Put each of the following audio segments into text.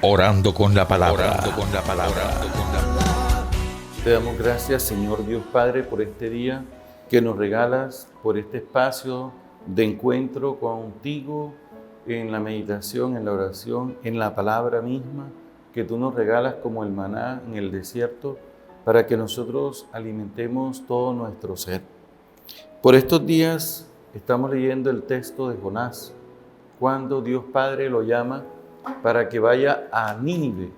Orando con la palabra. Te damos gracias, Señor Dios Padre, por este día que nos regalas, por este espacio de encuentro contigo en la meditación, en la oración, en la palabra misma que tú nos regalas como el maná en el desierto para que nosotros alimentemos todo nuestro ser. Por estos días estamos leyendo el texto de Jonás, cuando Dios Padre lo llama para que vaya a Nínive,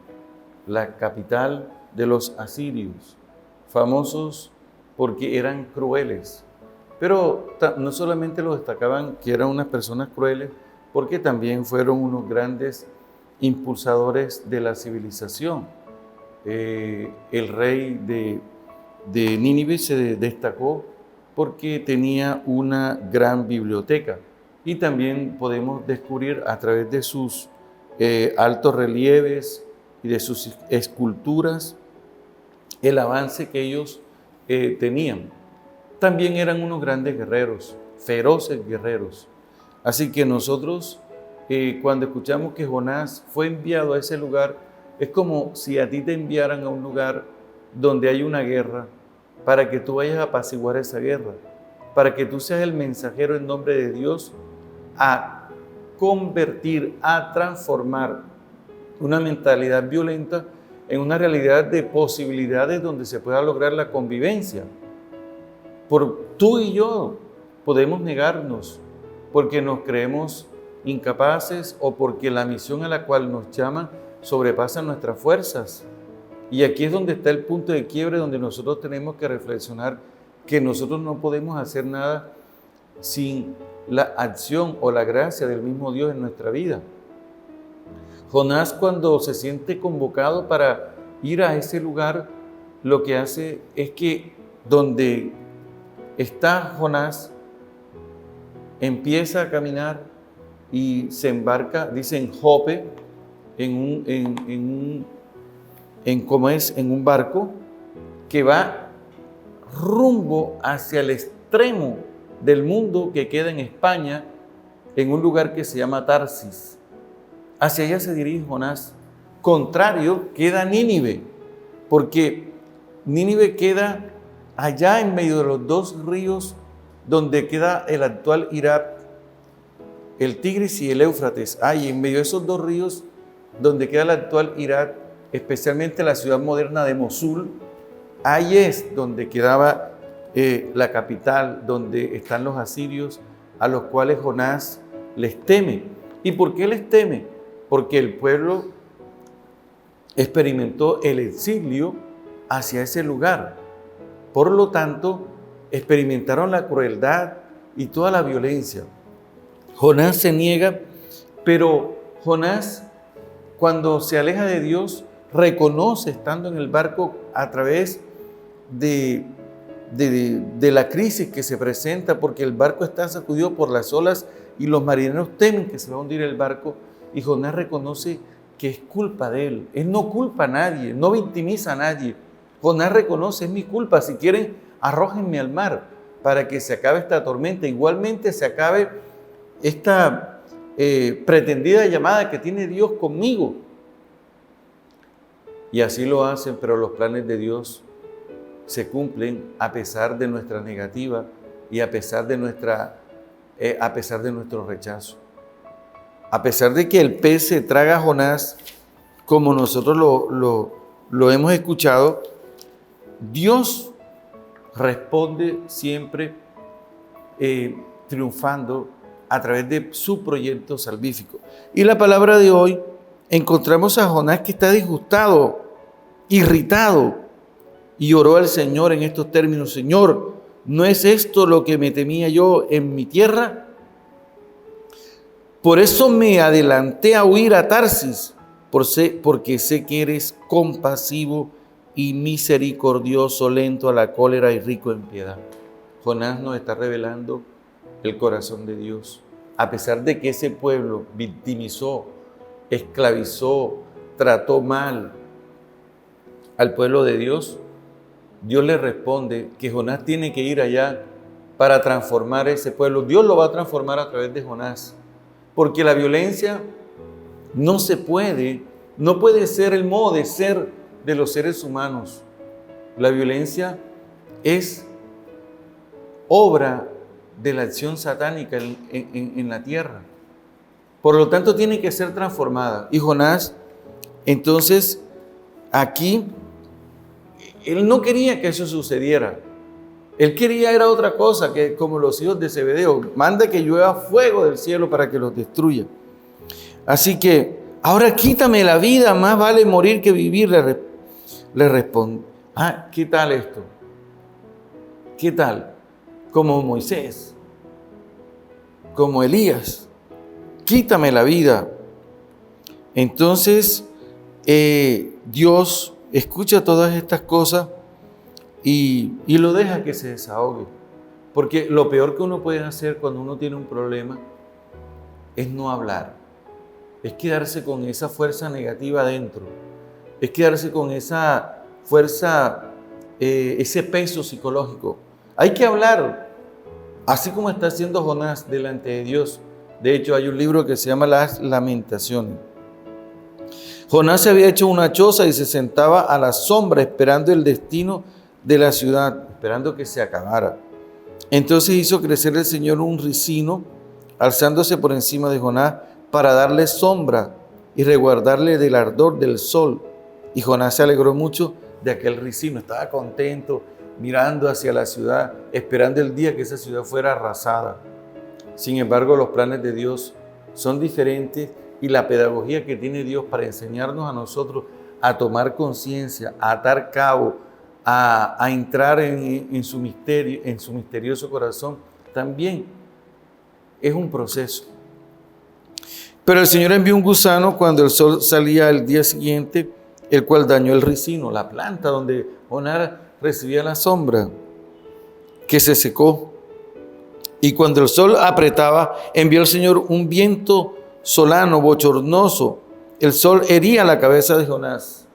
la capital de los asirios, famosos porque eran crueles. Pero no solamente los destacaban que eran unas personas crueles, porque también fueron unos grandes impulsadores de la civilización. El rey de Nínive se destacó porque tenía una gran biblioteca. Y también podemos descubrir a través de sus altos relieves y de sus esculturas el avance que ellos tenían. También eran unos grandes guerreros, feroces guerreros. Así que nosotros, cuando escuchamos que Jonás fue enviado a ese lugar, es como si a ti te enviaran a un lugar donde hay una guerra, para que tú vayas a apaciguar esa guerra, para que tú seas el mensajero en nombre de Dios a convertir, a transformar una mentalidad violenta en una realidad de posibilidades donde se pueda lograr la convivencia. Tú y yo podemos negarnos porque nos creemos incapaces o porque la misión a la cual nos llaman sobrepasa nuestras fuerzas. Y aquí es donde está el punto de quiebre, donde nosotros tenemos que reflexionar que nosotros no podemos hacer nada sin la acción o la gracia del mismo Dios en nuestra vida. Jonás, cuando se siente convocado para ir a ese lugar, lo que hace es que donde está Jonás, empieza a caminar y se embarca, dice, en Jope, en un barco que va rumbo hacia el extremo del mundo que queda en España, en un lugar que se llama Tarsis. Hacia allá se dirige Jonás. Contrario queda Nínive, porque Nínive queda allá en medio de los dos ríos donde queda el actual Irak, el Tigris y el Éufrates. En medio de esos dos ríos donde queda el actual Irak, especialmente la ciudad moderna de Mosul, ahí es donde quedaba la capital, donde están los asirios, a los cuales Jonás les teme. ¿Y por qué les teme? Porque el pueblo experimentó el exilio hacia ese lugar. Por lo tanto, experimentaron la crueldad y toda la violencia. Jonás se niega, pero Jonás, cuando se aleja de Dios, reconoce, estando en el barco, a través de la crisis que se presenta, porque el barco está sacudido por las olas y los marineros temen que se va a hundir el barco, y Jonás reconoce que es culpa de él. Él no culpa a nadie, no victimiza a nadie. Jonás reconoce, es mi culpa, si quieren, arrójenme al mar para que se acabe esta tormenta. Igualmente se acabe esta pretendida llamada que tiene Dios conmigo. Y así lo hacen, pero los planes de Dios se cumplen a pesar de nuestra negativa y a pesar de nuestro rechazo. A pesar de que el pez se traga a Jonás, como nosotros lo hemos escuchado, Dios responde siempre triunfando a través de su proyecto salvífico. Y la palabra de hoy, encontramos a Jonás que está disgustado, irritado, y oró al Señor en estos términos: Señor, ¿no es esto lo que me temía yo en mi tierra? Por eso me adelanté a huir a Tarsis, porque sé que eres compasivo y misericordioso, lento a la cólera y rico en piedad. Jonás nos está revelando el corazón de Dios. A pesar de que ese pueblo victimizó, esclavizó, trató mal al pueblo de Dios, Dios le responde que Jonás tiene que ir allá para transformar ese pueblo. Dios lo va a transformar a través de Jonás, porque la violencia no se puede No puede ser el modo de ser de los seres humanos. La violencia es obra de la acción satánica en la tierra. Por lo tanto, tiene que ser transformada. Y Jonás, entonces, aquí, él no quería que eso sucediera. Él quería era otra cosa, que como los hijos de Zebedeo, manda que llueva fuego del cielo para que los destruya. Así que, ahora quítame la vida, más vale morir que vivir, le responde. ¿Qué tal esto? ¿Qué tal? Como Moisés, como Elías, quítame la vida. Entonces, Dios escucha todas estas cosas y lo deja que se desahogue. Porque lo peor que uno puede hacer cuando uno tiene un problema es no hablar. Es quedarse con esa fuerza negativa adentro. Es quedarse con esa fuerza, ese peso psicológico. Hay que hablar, así como está haciendo Jonás delante de Dios. De hecho, hay un libro que se llama Las Lamentaciones. Jonás se había hecho una choza y se sentaba a la sombra esperando el destino de la ciudad, esperando que se acabara. Entonces hizo crecer el Señor un ricino, alzándose por encima de Jonás para darle sombra y resguardarle del ardor del sol. Y Jonás se alegró mucho de aquel ricino, estaba contento, mirando hacia la ciudad, esperando el día que esa ciudad fuera arrasada. Sin embargo, los planes de Dios son diferentes y la pedagogía que tiene Dios para enseñarnos a nosotros a tomar conciencia, a atar cabo, a entrar en su misterio, en su misterioso corazón, también es un proceso. Pero el Señor envió un gusano cuando el sol salía al día siguiente, el cual dañó el ricino, la planta donde Jonás recibía la sombra, que se secó. Y cuando el sol apretaba, envió el Señor un viento solano, bochornoso. El sol hería la cabeza de Jonás,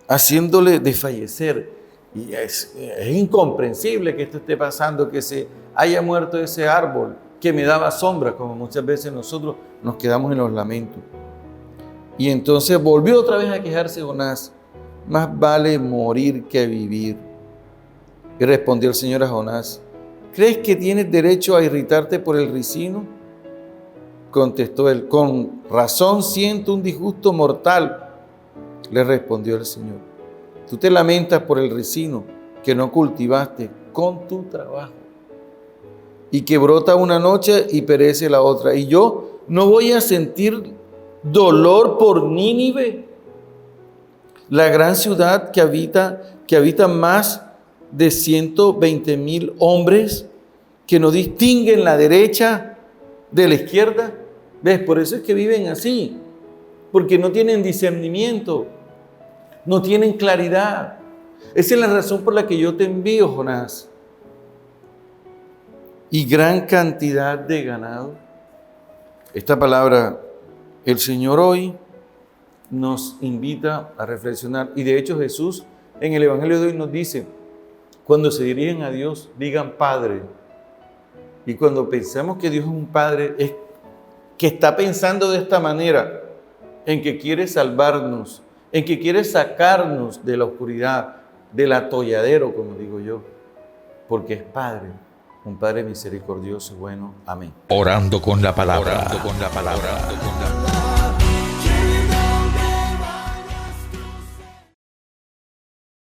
haciéndole desfallecer. Y es incomprensible que esto esté pasando, que se haya muerto ese árbol que me daba sombra, como muchas veces nosotros nos quedamos en los lamentos. Y entonces volvió otra vez a quejarse Jonás: más vale morir que vivir. Y respondió el Señor a Jonás: ¿crees que tienes derecho a irritarte por el ricino? Contestó él: con razón siento un disgusto mortal. Le respondió el Señor: tú te lamentas por el ricino que no cultivaste con tu trabajo, y que brota una noche y perece la otra. Y yo no voy a sentir dolor por Nínive, la gran ciudad que habita más de 120,000 hombres, que no distinguen la derecha de la izquierda. ¿Ves? Por eso es que viven así, porque no tienen discernimiento, no tienen claridad. Esa es la razón por la que yo te envío, Jonás. Y gran cantidad de ganado. Esta palabra, el Señor hoy nos invita a reflexionar. Y de hecho Jesús en el Evangelio de hoy nos dice: cuando se dirigen a Dios, digan Padre. Y cuando pensamos que Dios es un Padre, es que está pensando de esta manera, en que quiere salvarnos, en que quiere sacarnos de la oscuridad, del atolladero, como digo yo, porque es Padre, un Padre misericordioso y bueno. Amén. Orando con la palabra. Orando con la palabra.